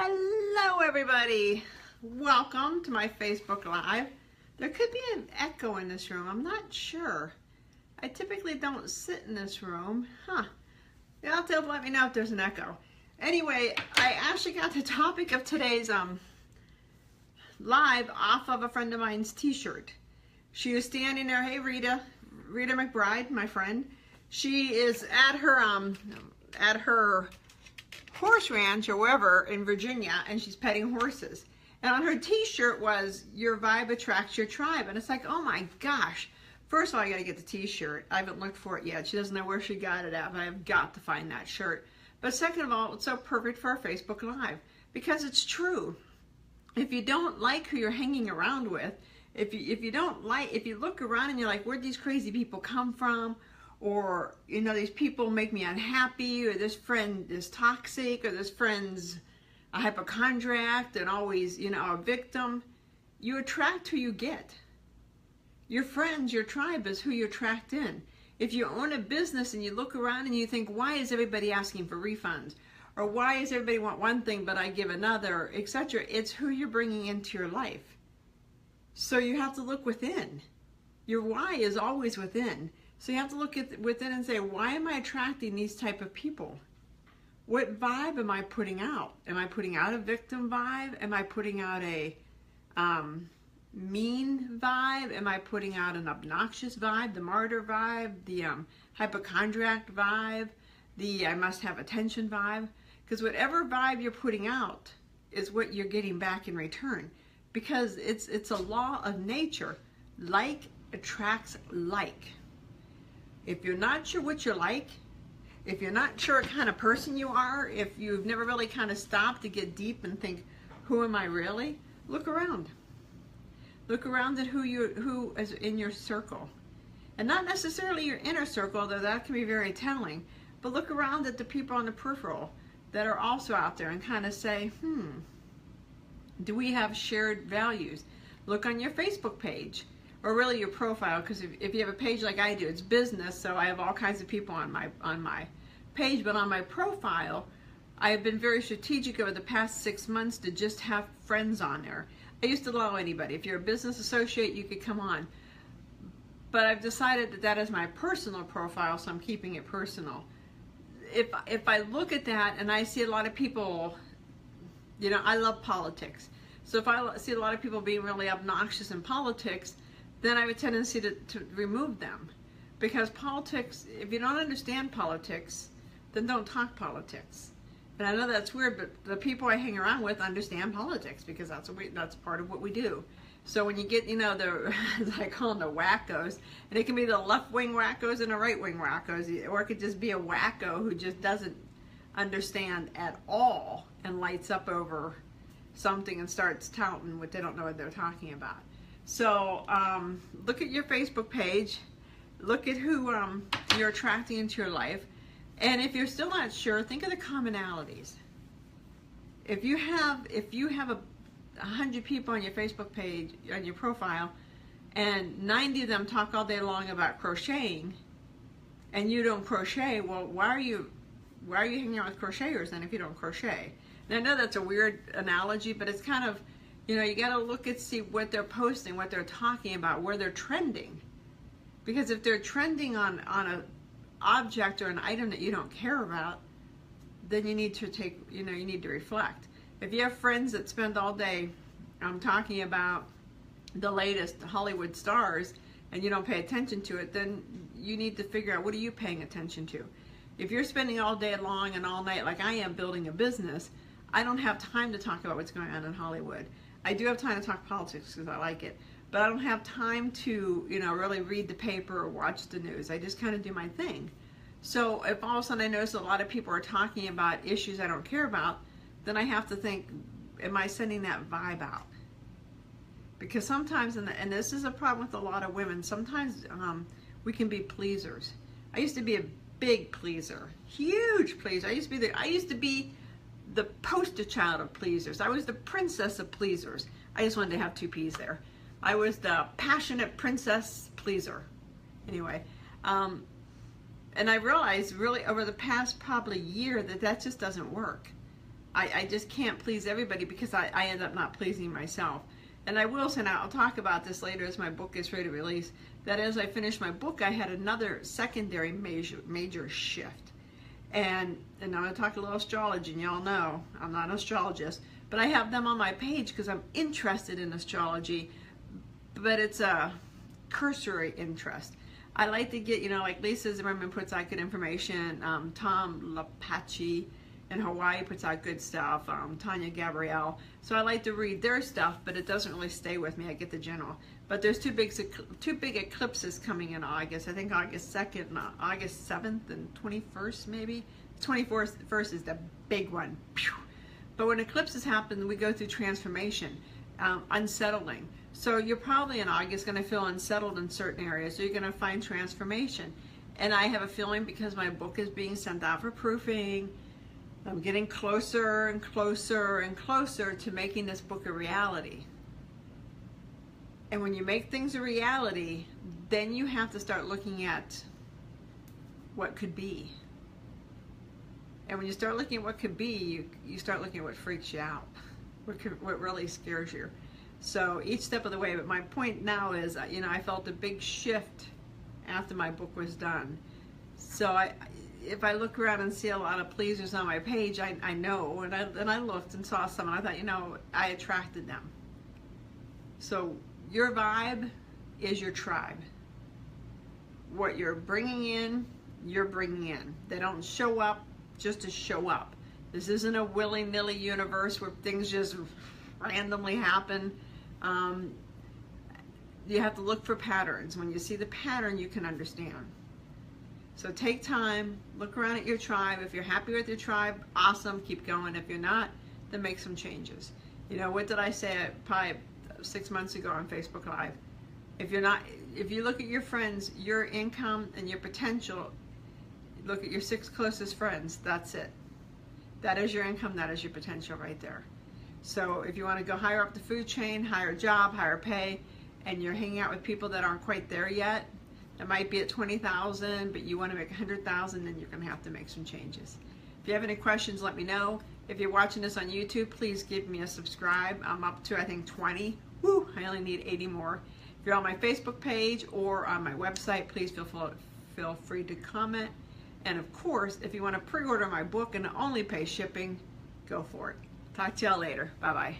Hello everybody, welcome to my Facebook Live. There could be an echo in this room, I'm not sure. I typically don't sit in this room. You'll have to let me know if there's an echo. Anyway, I actually got the topic of today's live off of a friend of mine's t-shirt. She was standing there. Hey Rita McBride, my friend. She is at her horse ranch or wherever in Virginia, and she's petting horses. And on her t-shirt was, "Your vibe attracts your tribe." And it's like, oh my gosh. First of all, I gotta get the t-shirt. I haven't looked for it yet. She doesn't know where she got it at, but I've got to find that shirt. But second of all, it's so perfect for a Facebook Live because it's true. If you don't like who you're hanging around with, if you look around and you're like, where'd these crazy people come from? Or, you know, these people make me unhappy, or this friend is toxic, or this friend's a hypochondriac and always, you know, a victim. You attract who you get. Your friends, your tribe is who you attract in. If you own a business and you look around and you think, why is everybody asking for refunds? Or why does everybody want one thing but I give another, etc. It's who you're bringing into your life. So you have to look within. Your why is always within. So you have to look within and say, why am I attracting these type of people? What vibe am I putting out? Am I putting out a victim vibe? Am I putting out a mean vibe? Am I putting out an obnoxious vibe, the martyr vibe, the hypochondriac vibe, the I must have attention vibe? Because whatever vibe you're putting out is what you're getting back in return. Because it's a law of nature. Like attracts like. If you're not sure what you're like, if you're not sure what kind of person you are, if you've never really kind of stopped to get deep and think, who am I really? Look around. Look around at who is in your circle. And not necessarily your inner circle, though that can be very telling, but look around at the people on the peripheral that are also out there and kind of say, do we have shared values? Look on your Facebook page. Or really your profile, because if you have a page like I do, it's business, so I have all kinds of people on my page, but on my profile, I have been very strategic over the past 6 months to just have friends on there. I used to allow anybody. If you're a business associate, you could come on. But I've decided that that is my personal profile, so I'm keeping it personal. If I look at that and I see a lot of people, you know, I love politics. So if I see a lot of people being really obnoxious in politics, then I have a tendency to remove them. Because politics, if you don't understand politics, then don't talk politics. And I know that's weird, but the people I hang around with understand politics because that's part of what we do. So when you get, you know, as I call them, the wackos, and it can be the left-wing wackos and the right-wing wackos, or it could just be a wacko who just doesn't understand at all and lights up over something and starts touting what they don't know what they're talking about. So look at your Facebook page, look at who you're attracting into your life, and if you're still not sure, think of the commonalities. If you have 100 people on your Facebook page, on your profile, and 90 of them talk all day long about crocheting, and you don't crochet, well, why are you hanging out with crocheters then if you don't crochet? And I know that's a weird analogy, but it's kind of, you know, you got to look and see what they're posting, what they're talking about, where they're trending. Because if they're trending on an object or an item that you don't care about, then you need to you need to reflect. If you have friends that spend all day talking about the latest Hollywood stars and you don't pay attention to it, then you need to figure out, what are you paying attention to? If you're spending all day long and all night, like I am, building a business, I don't have time to talk about what's going on in Hollywood. I do have time to talk politics because I like it, but I don't have time to, you know, really read the paper or watch the news. I just kind of do my thing. So if all of a sudden I notice a lot of people are talking about issues I don't care about, then I have to think, am I sending that vibe out? Because sometimes, and this is a problem with a lot of women, sometimes we can be pleasers. I used to be a big pleaser, huge pleaser. I used to be the poster child of pleasers. I was the princess of pleasers. I just wanted to have two P's there. I was the passionate princess pleaser. Anyway, and I realized really over the past probably year that just doesn't work. I just can't please everybody because I end up not pleasing myself. And I will say, now I'll talk about this later as my book gets ready to release, that as I finished my book, I had another secondary major shift. And I'm going to talk a little astrology, and y'all know I'm not an astrologist, but I have them on my page because I'm interested in astrology, but it's a cursory interest. I like to get, like Lisa Zimmerman puts out good information, Tom Lapache in Hawaii puts out good stuff, Tanya Gabrielle. So I like to read their stuff, but it doesn't really stay with me. I get the general. But there's two big eclipses coming in August. I think August 2nd, August 7th, and 21st maybe. 21st is the big one. But when eclipses happen, we go through transformation, unsettling. So you're probably in August going to feel unsettled in certain areas. So you're going to find transformation. And I have a feeling because my book is being sent out for proofing, I'm getting closer and closer and closer to making this book a reality. And when you make things a reality, then you have to start looking at what could be. And when you start looking at what could be, you start looking at what freaks you out, what really scares you. So each step of the way, but my point now is, I felt a big shift after my book was done. So if I look around and see a lot of pleasers on my page, I know, and I looked and saw some, and I thought, I attracted them. So your vibe is your tribe. What you're bringing in, you're bringing in. They don't show up just to show up. This isn't a willy-nilly universe where things just randomly happen. You have to look for patterns. When you see the pattern, you can understand. So take time, look around at your tribe. If you're happy with your tribe, awesome, keep going. If you're not, then make some changes. What did I say probably 6 months ago on Facebook Live? If you look at your friends, your income and your potential, look at your 6 closest friends, that's it. That is your income, that is your potential right there. So if you want to go higher up the food chain, higher job, higher pay, and you're hanging out with people that aren't quite there yet, it might be at 20,000, but you want to make 100,000, then you're going to have to make some changes. If you have any questions, let me know. If you're watching this on YouTube, please give me a subscribe. I'm up to, I think, 20. Woo, I only need 80 more. If you're on my Facebook page or on my website, please feel free to comment. And of course, if you want to pre-order my book and only pay shipping, go for it. Talk to y'all later. Bye-bye.